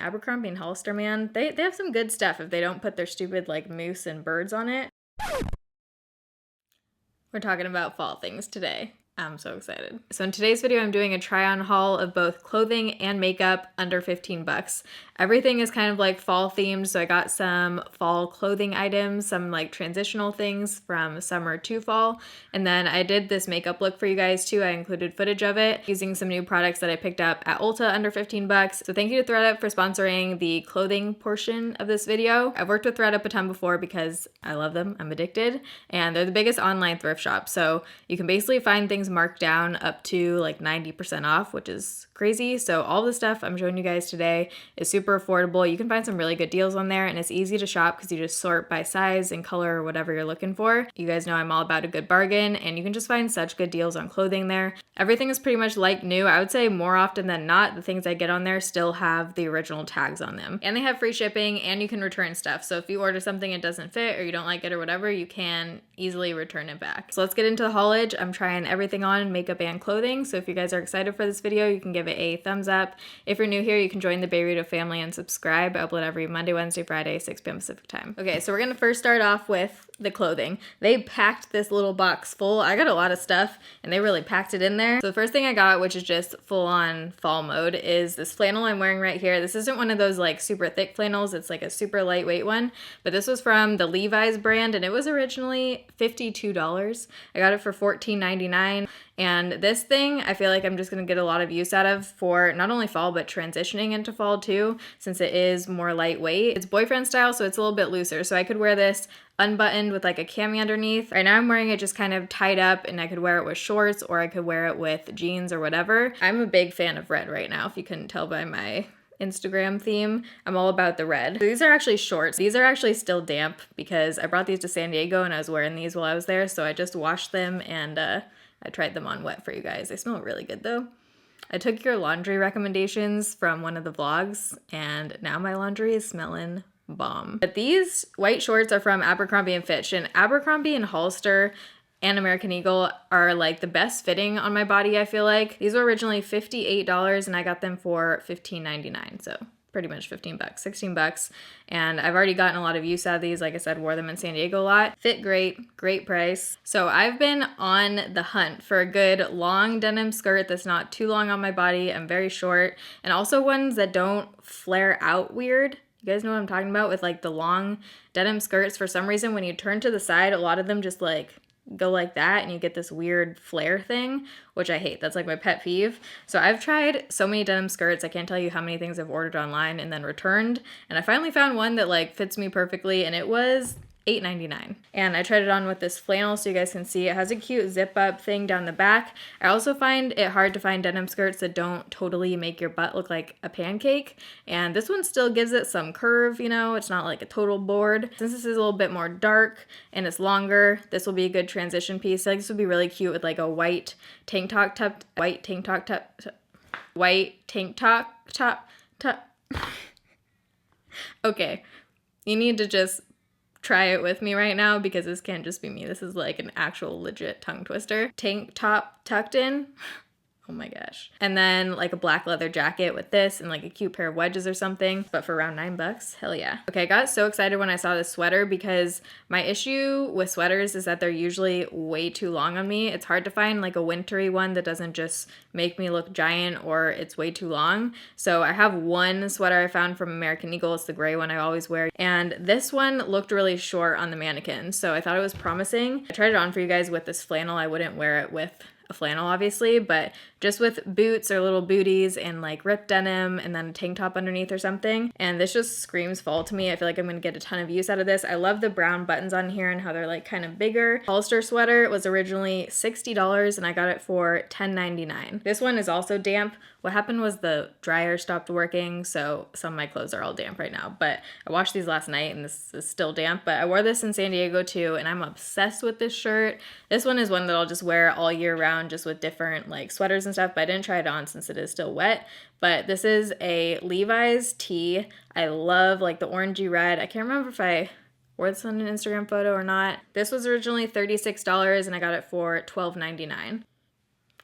Abercrombie and Hollister, man, they have some good stuff if they don't put their stupid like moose and birds on it. We're talking about fall things today. I'm so excited. So in today's video, I'm doing a try on haul of both clothing and makeup under 15 bucks. Everything is kind of like fall themed. So I got some fall clothing items, some like transitional things from summer to fall. And then I did this makeup look for you guys too. I included footage of it using some new products that I picked up at ULTA under 15 bucks. So thank you to ThredUp for sponsoring the clothing portion of this video. I've worked with ThredUp a ton before because I love them. I'm addicted. And they're the biggest online thrift shop. So you can basically find things marked down up to like 90% off, which is crazy. So all the stuff I'm showing you guys today is super affordable. You can find some really good deals on there, and it's easy to shop because you just sort by size and color or whatever you're looking for. You guys know I'm all about a good bargain, and you can just find such good deals on clothing there. Everything is pretty much like new. I would say more often than not, the things I get on there still have the original tags on them. And they have free shipping, and you can return stuff. So if you order something it doesn't fit or you don't like it or whatever, you can easily return it back. So let's get into the haulage. I'm trying everything on, makeup and clothing. So if you guys are excited for this video, you can give it a thumbs up. If you're new here, you can join the Bayrito family and subscribe. I upload every Monday, Wednesday, Friday, 6 p.m. Pacific time. Okay, so we're gonna first start off with the clothing. They packed this little box full. I got a lot of stuff and they really packed it in there. So the first thing I got, which is just full on fall mode, is this flannel I'm wearing right here. This isn't one of those like super thick flannels. It's like a super lightweight one, but this was from the Levi's brand and it was originally $52. I got it for $14.99. And this thing, I feel like I'm just going to get a lot of use out of for not only fall, but transitioning into fall too, since it is more lightweight. It's boyfriend style, so it's a little bit looser. So I could wear this unbuttoned with like a cami underneath. Right now I'm wearing it just kind of tied up, and I could wear it with shorts or I could wear it with jeans or whatever. I'm a big fan of red right now, if you couldn't tell by my Instagram theme. I'm all about the red. So these are actually shorts. These are actually still damp because I brought these to San Diego and I was wearing these while I was there. So I just washed them and I tried them on wet for you guys. They smell really good though. I took your laundry recommendations from one of the vlogs and now my laundry is smelling bomb. But these white shorts are from Abercrombie & Fitch, and Abercrombie and Hollister and American Eagle are like the best fitting on my body, I feel like. These were originally $58 and I got them for $15.99. So pretty much 15 bucks, 16 bucks. And I've already gotten a lot of use out of these. Like I said, wore them in San Diego a lot. Fit great, great price. So I've been on the hunt for a good long denim skirt that's not too long on my body. I'm very short. And also ones that don't flare out weird. You guys know what I'm talking about with like the long denim skirts. For some reason, when you turn to the side, a lot of them just like go like that and you get this weird flare thing, which I hate. That's like my pet peeve. So I've tried so many denim skirts. I can't tell you how many things I've ordered online and then returned. And I finally found one that like fits me perfectly, and it was $8.99. And I tried it on with this flannel so you guys can see it has a cute zip up thing down the back. I also find it hard to find denim skirts that don't totally make your butt look like a pancake. And this one still gives it some curve, you know, it's not like a total board. Since this is a little bit more dark and it's longer, this will be a good transition piece. I think this would be really cute with like a white tank top top. Okay, you need to just try it with me right now because this can't just be me. This is like an actual legit tongue twister. Tank top tucked in. Oh my gosh. And then like a black leather jacket with this and like a cute pair of wedges or something, but for around 9 bucks. Hell yeah. Okay, I got so excited when I saw this sweater because my issue with sweaters is that they're usually way too long on me. It's hard to find like a wintry one that doesn't just make me look giant or it's way too long. So I have one sweater I found from American Eagle. It's the gray one I always wear. And this one looked really short on the mannequin. So I thought it was promising. I tried it on for you guys with this flannel. I wouldn't wear it with a flannel obviously, but just with boots or little booties and like ripped denim and then a tank top underneath or something. And this just screams fall to me. I feel like I'm gonna get a ton of use out of this. I love the brown buttons on here and how they're like kind of bigger. Hollister sweater was originally $60 and I got it for $10.99. This one is also damp. What happened was the dryer stopped working, so some of my clothes are all damp right now, but I washed these last night and this is still damp. But I wore this in San Diego too, and I'm obsessed with this shirt. This one is one that I'll just wear all year round, just with different like sweaters and stuff, but I didn't try it on since it is still wet. But this is a Levi's tee. I love like the orangey red. I can't remember if I wore this on an Instagram photo or not. This was originally $36 and I got it for $12.99.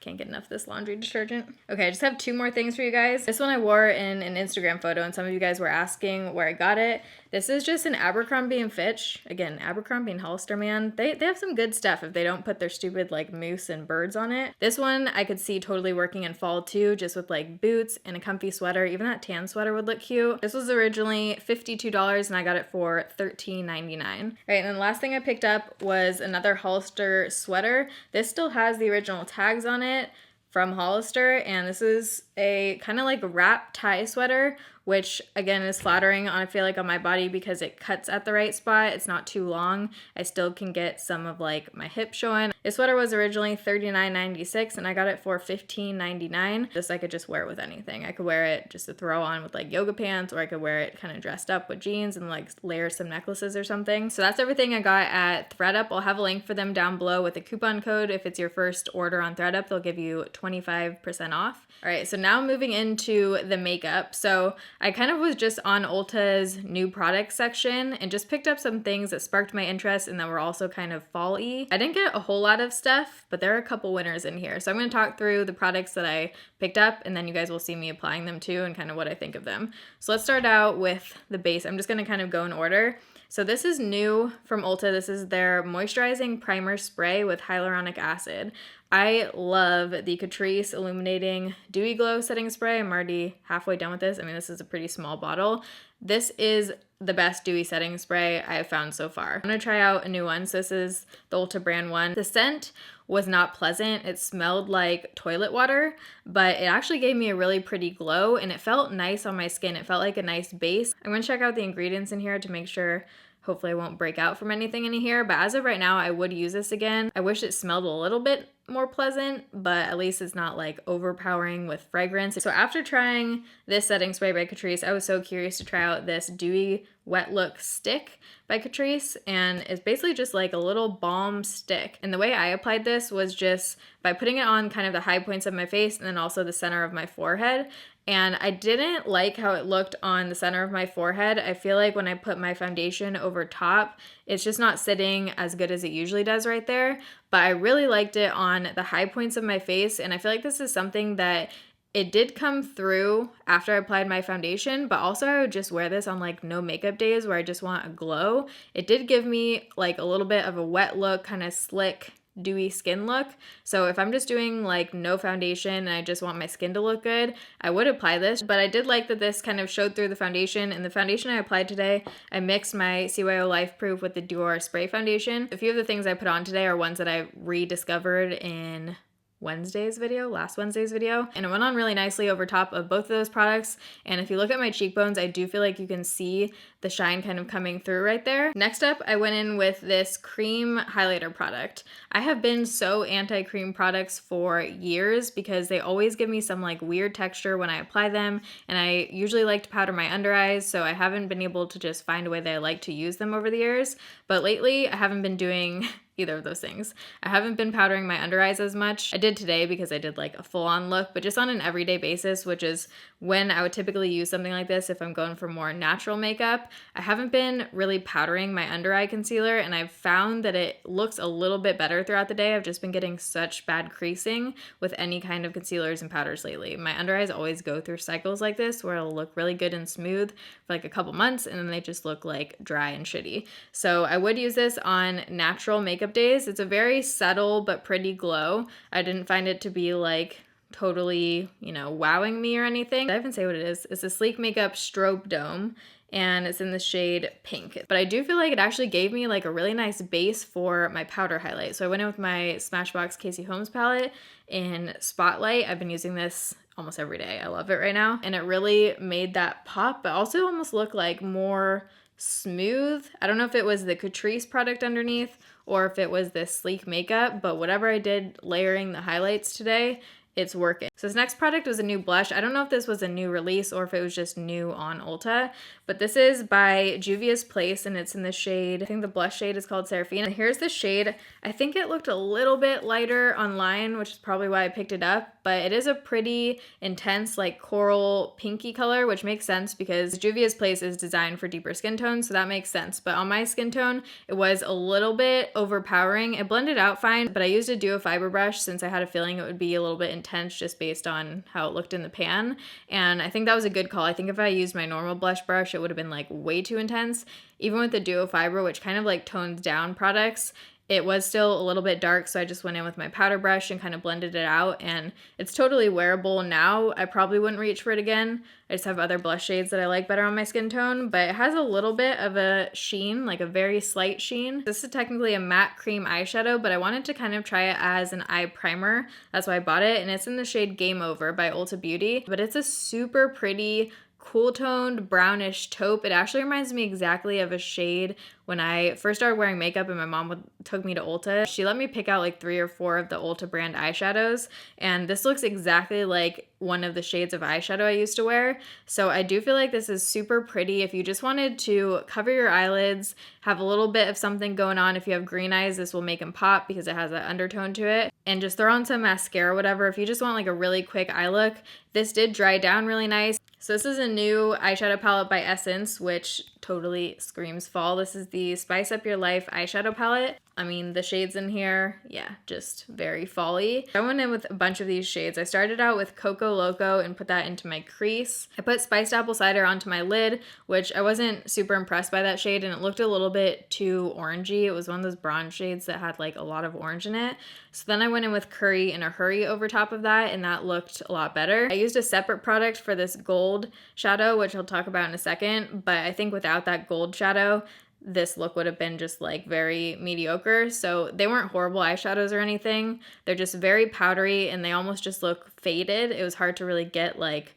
Can't get enough of this laundry detergent. Okay, I just have 2 more things for you guys. This one I wore in an Instagram photo, and some of you guys were asking where I got it. This is just an Abercrombie & Fitch. Again, Abercrombie and Hollister, man. They have some good stuff if they don't put their stupid like moose and birds on it. This one I could see totally working in fall too, just with like boots and a comfy sweater. Even that tan sweater would look cute. This was originally $52 and I got it for $13.99. Right, and then the last thing I picked up was another Hollister sweater. This still has the original tags on it from Hollister, and this is a kind of like wrap tie sweater, which again is flattering on, I feel like, on my body because it cuts at the right spot. It's not too long. I still can get some of like my hip showing. This sweater was originally $39.96 and I got it for $15.99. This I could just wear with anything. I could wear it just to throw on with like yoga pants, or I could wear it kind of dressed up with jeans and like layer some necklaces or something. So that's everything I got at ThredUp. I'll have a link for them down below with a coupon code. If it's your first order on ThredUp, they'll give you 25% off. All right, so now moving into the makeup. So I kind of was just on Ulta's new product section and just picked up some things that sparked my interest and that were also kind of fall-y. I didn't get a whole lot of stuff, but there are a couple winners in here. So I'm going to talk through the products that I picked up, and then you guys will see me applying them too and kind of what I think of them. So let's start out with the base. I'm just going to kind of go in order. So this is new from Ulta. This is their moisturizing primer spray with hyaluronic acid. I love the Catrice Illuminating Dewy Glow Setting Spray. I'm already halfway done with this. I mean, this is a pretty small bottle. This is the best dewy setting spray I have found so far. I'm gonna try out a new one. So this is the Ulta brand one. The scent was not pleasant. It smelled like toilet water, but it actually gave me a really pretty glow and it felt nice on my skin. It felt like a nice base. I'm gonna check out the ingredients in here to make sure. Hopefully I won't break out from anything in here, but as of right now, I would use this again. I wish it smelled a little bit more pleasant, but at least it's not like overpowering with fragrance. So after trying this setting spray by Catrice, I was so curious to try out this Dewy Wet Look Stick by Catrice, and it's basically just like a little balm stick. And the way I applied this was just by putting it on kind of the high points of my face and then also the center of my forehead. And I didn't like how it looked on the center of my forehead. I feel like when I put my foundation over top, it's just not sitting as good as it usually does right there. But I really liked it on the high points of my face. And I feel like this is something that it did come through after I applied my foundation, but also I would just wear this on like no makeup days where I just want a glow. It did give me like a little bit of a wet look, kind of slick, dewy skin look. So if I'm just doing like no foundation and I just want my skin to look good, I would apply this. But I did like that this kind of showed through the foundation. And the foundation I applied today, I mixed my CYO Life Proof with the Dior Spray Foundation. A few of the things I put on today are ones that I rediscovered in last Wednesday's video, and it went on really nicely over top of both of those products. And if you look at my cheekbones, I do feel like you can see the shine kind of coming through right there. Next up, I went in with this cream highlighter product. I have been so anti-cream products for years because they always give me some like weird texture when I apply them, and I usually like to powder my under eyes, so I haven't been able to just find a way that I like to use them over the years. But lately, I haven't been doing either of those things. I haven't been powdering my under eyes as much. I did today because I did like a full-on look, but just on an everyday basis, which is when I would typically use something like this if I'm going for more natural makeup. I haven't been really powdering my under eye concealer, and I've found that it looks a little bit better throughout the day. I've just been getting such bad creasing with any kind of concealers and powders lately. My under eyes always go through cycles like this where it'll look really good and smooth for like a couple months and then they just look like dry and shitty. So I would use this on natural makeup days. It's a very subtle but pretty glow. I didn't find it to be like totally, wowing me or anything. I even say what it is. It's a Sleek Makeup Strobe Dome, and it's in the shade Pink. But I do feel like it actually gave me like a really nice base for my powder highlight. So I went in with my Smashbox Casey Holmes palette in Spotlight. I've been using this almost every day. I love it right now. And it really made that pop, but also almost look like more smooth. I don't know if it was the Catrice product underneath or if it was this Sleek Makeup, but whatever I did layering the highlights today, it's working. So this next product was a new blush. I don't know if this was a new release or if it was just new on Ulta, but this is by Juvia's Place and it's in the shade, I think the blush shade is called Seraphine. And here's the shade. I think it looked a little bit lighter online, which is probably why I picked it up, but it is a pretty intense like coral pinky color, which makes sense because Juvia's Place is designed for deeper skin tones, so that makes sense. But on my skin tone, it was a little bit overpowering. It blended out fine, but I used a duo fiber brush since I had a feeling it would be a little bit intense just based on how it looked in the pan. And I think that was a good call. I think if I used my normal blush brush, it would have been like way too intense. Even with the duo fiber, which kind of like tones down products, it was still a little bit dark, so I just went in with my powder brush and kind of blended it out, and it's totally wearable now. I probably wouldn't reach for it again. I just have other blush shades that I like better on my skin tone, but it has a little bit of a sheen, like a very slight sheen. This is technically a matte cream eyeshadow, but I wanted to kind of try it as an eye primer. That's why I bought it, and it's in the shade Game Over by Ulta Beauty, but it's a super pretty cool toned brownish taupe. It actually reminds me exactly of a shade when I first started wearing makeup and my mom took me to Ulta. She let me pick out like 3 or 4 of the Ulta brand eyeshadows, and this looks exactly like one of the shades of eyeshadow I used to wear. So I do feel like this is super pretty if you just wanted to cover your eyelids, have a little bit of something going on. If you have green eyes, this will make them pop because it has an undertone to it. And just throw on some mascara or whatever. If you just want like a really quick eye look, this did dry down really nice. So this is a new eyeshadow palette by Essence, which totally screams fall. This is the Spice Up Your Life eyeshadow palette. I mean, the shades in here, yeah, just very fall-y. I went in with a bunch of these shades. I started out with Coco Loco and put that into my crease. I put Spiced Apple Cider onto my lid, which I wasn't super impressed by that shade, and it looked a little bit too orangey. It was one of those bronze shades that had like a lot of orange in it. So then I went in with Curry in a Hurry over top of that, and that looked a lot better. I used a separate product for this gold shadow, which I'll talk about in a second, but I think without that gold shadow, this look would have been just like very mediocre. So they weren't horrible eyeshadows or anything. They're just very powdery and they almost just look faded. It was hard to really get like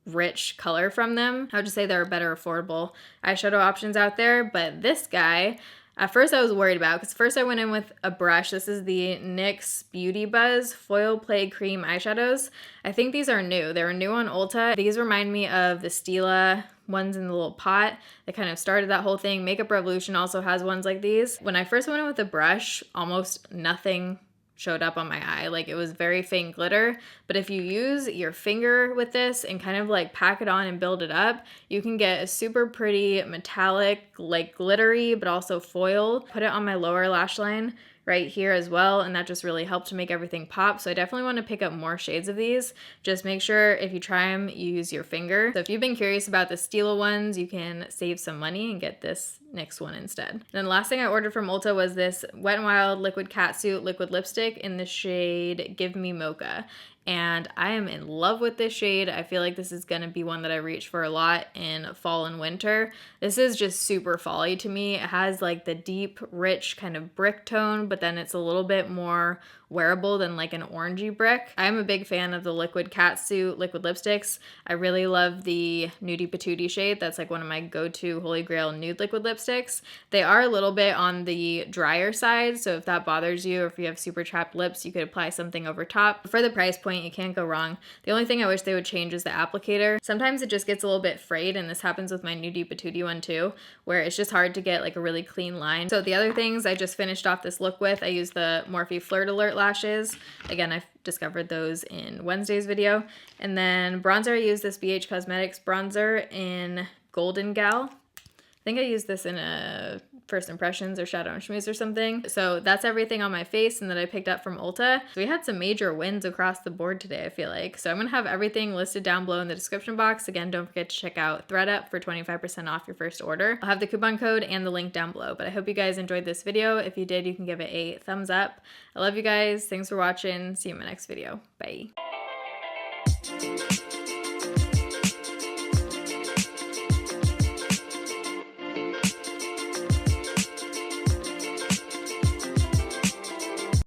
rich color from them. I would just say there are better affordable eyeshadow options out there, but this guy, at first I was worried about, because first I went in with a brush. This is the NYX Beauty Buzz Foil Play Cream eyeshadows. I think these are new. They were new on Ulta. These remind me of the Stila ones in the little pot that kind of started that whole thing. Makeup Revolution also has ones like these. When I first went in with a brush, almost nothing showed up on my eye. Like, it was very faint glitter, but if you use your finger with this and kind of like pack it on and build it up, you can get a super pretty metallic, like glittery, but also foil. Put it on my lower lash line right here as well, and that just really helped to make everything pop. So I definitely want to pick up more shades of these. Just make sure if you try them, you use your finger. So if you've been curious about the Stila ones, you can save some money and get this next one instead. And then the last thing I ordered from Ulta was this Wet n Wild Liquid Catsuit liquid lipstick in the shade Give Me Mocha. And I am in love with this shade. I feel like this is gonna be one that I reach for a lot in fall and winter. This is just super fall-y to me. It has like the deep, rich kind of brick tone, but then it's a little bit more wearable than like an orangey brick. I'm a big fan of the Liquid Catsuit liquid lipsticks. I really love the Nudie Patootie shade. That's like one of my go-to Holy Grail nude liquid lipsticks. They are a little bit on the drier side, so if that bothers you or if you have super chapped lips, you could apply something over top. For the price point, you can't go wrong. The only thing I wish they would change is the applicator. Sometimes it just gets a little bit frayed, and this happens with my Nudie Patootie one too, where it's just hard to get like a really clean line. So the other things I just finished off this look with, I used the Morphe Flirt Alert lashes. Again, I've discovered those in Wednesday's video. And then bronzer, I used this BH Cosmetics bronzer in Golden Gal. I think I used this in a First Impressions or Shadow and Schmooze or something. So that's everything on my face and that I picked up from Ulta. So we had some major wins across the board today, I feel like. So I'm gonna have everything listed down below in the description box. Again, don't forget to check out ThredUp for 25% off your first order. I'll have the coupon code and the link down below. But I hope you guys enjoyed this video. If you did, you can give it a thumbs up. I love you guys. Thanks for watching. See you in my next video. Bye.